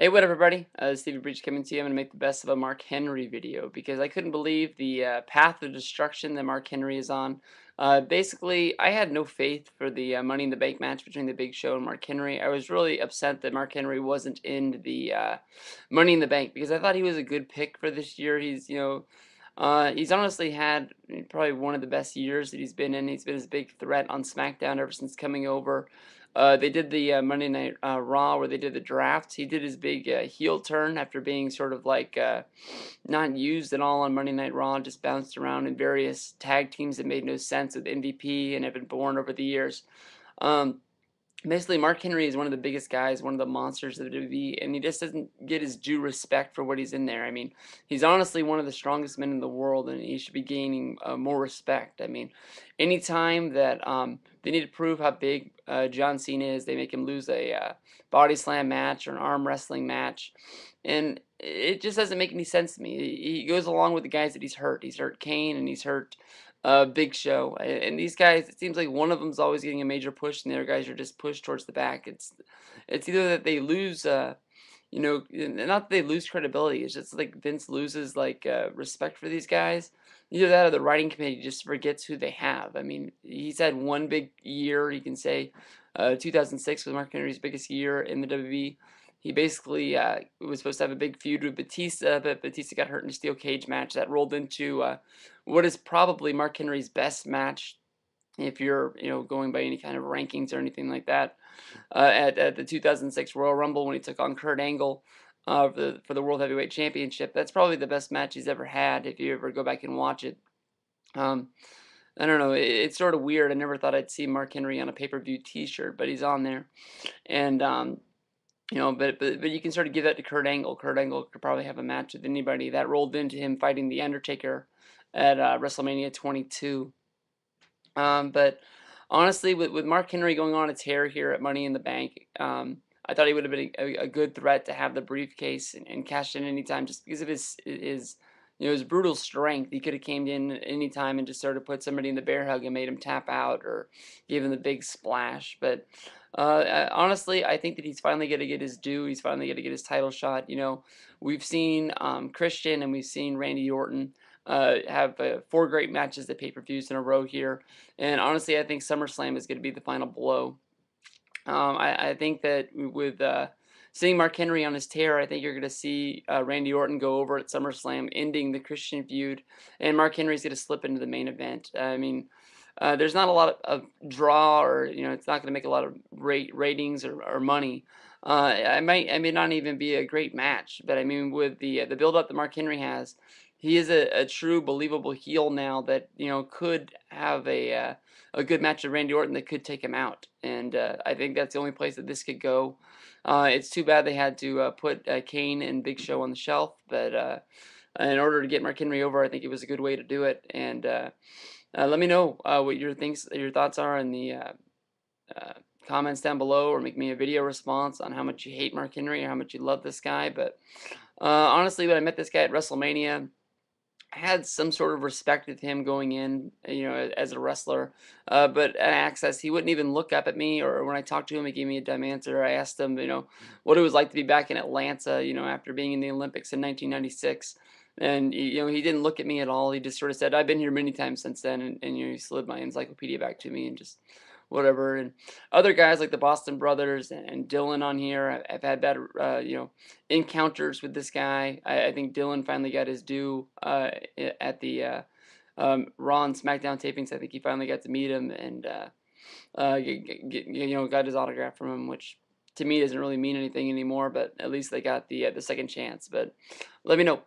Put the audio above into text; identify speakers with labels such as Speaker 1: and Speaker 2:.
Speaker 1: Hey, what up, everybody? Stevie Breech coming to you. I'm going to make the best of a Mark Henry video because I couldn't believe the path of destruction that Mark Henry is on. Basically, I had no faith for the Money in the Bank match between the Big Show and Mark Henry. I was really upset that Mark Henry wasn't in the Money in the Bank because I thought he was a good pick for this year. He's honestly had probably one of the best years that he's been in. He's been his big threat on SmackDown ever since coming over. They did the Monday Night Raw where they did the draft. He did his big heel turn after being sort of like not used at all on Monday Night Raw, just bounced around in various tag teams that made no sense with MVP and Evan Bourne over the years. Um, Basically, Mark Henry is one of the biggest guys, one of the monsters of the WWE, and he just doesn't get his due respect for what he's in there. I mean, he's honestly one of the strongest men in the world, and he should be gaining more respect. I mean, anytime that they need to prove how big John Cena is, they make him lose a body slam match or an arm wrestling match, and it just doesn't make any sense to me. He goes along with the guys that he's hurt. He's hurt Kane, and he's hurt Big Show, and these guys, it seems like one of them's always getting a major push, and the other guys are just pushed towards the back. It's either that they lose, not that they lose credibility. It's just like Vince loses like respect for these guys. Either that or the writing committee just forgets who they have. I mean, he's had one big year, you can say, 2006 was Mark Henry's biggest year in the WWE. He basically was supposed to have a big feud with Batista, but Batista got hurt in a steel cage match that rolled into what is probably Mark Henry's best match, if you're going by any kind of rankings or anything like that. At the 2006 Royal Rumble when he took on Kurt Angle for the World Heavyweight Championship, that's probably the best match he's ever had. If you ever go back and watch it. Um, I don't know. It's sort of weird. I never thought I'd see Mark Henry on a pay-per-view T-shirt, but he's on there, and but you can sort of give that to Kurt Angle. Kurt Angle could probably have a match with anybody. That rolled into him fighting The Undertaker at WrestleMania 22. But honestly, with Mark Henry going on a tear here at Money in the Bank, I thought he would have been a good threat to have the briefcase and cash in anytime just because of his brutal strength. He could have came in anytime and just sort of put somebody in the bear hug and made him tap out or gave him the big splash. But honestly, I think that he's finally going to get his due. He's finally going to get his title shot. We've seen Christian and we've seen Randy Orton have 4 great matches at pay-per-views in a row here. And honestly, I think SummerSlam is going to be the final blow. I think that with seeing Mark Henry on his tear, I think you're going to see Randy Orton go over at SummerSlam, ending the Christian feud, and Mark Henry's going to slip into the main event. I mean, there's not a lot of draw, or it's not going to make a lot of ratings or money. I may not even be a great match, but I mean, with the build up that Mark Henry has, he is a true believable heel now that could have a good match with Randy Orton that could take him out, and I think that's the only place that this could go. It's too bad they had to put Kane and Big Show on the shelf, but in order to get Mark Henry over, I think it was a good way to do it. And let me know what your thoughts are in the comments down below, or make me a video response on how much you hate Mark Henry or how much you love this guy. But honestly, when I met this guy at WrestleMania, I had some sort of respect of him going in, as a wrestler. But at Access, he wouldn't even look up at me, or when I talked to him, he gave me a dumb answer. I asked him, what it was like to be back in Atlanta, after being in the Olympics in 1996. And, he didn't look at me at all. He just sort of said, I've been here many times since then. And he slid my encyclopedia back to me and just whatever. And other guys like the Boston Brothers and Dylan on here, I've had bad, encounters with this guy. I think Dylan finally got his due at the Raw and SmackDown tapings. I think he finally got to meet him and got his autograph from him, which to me doesn't really mean anything anymore. But at least they got the second chance. But let me know.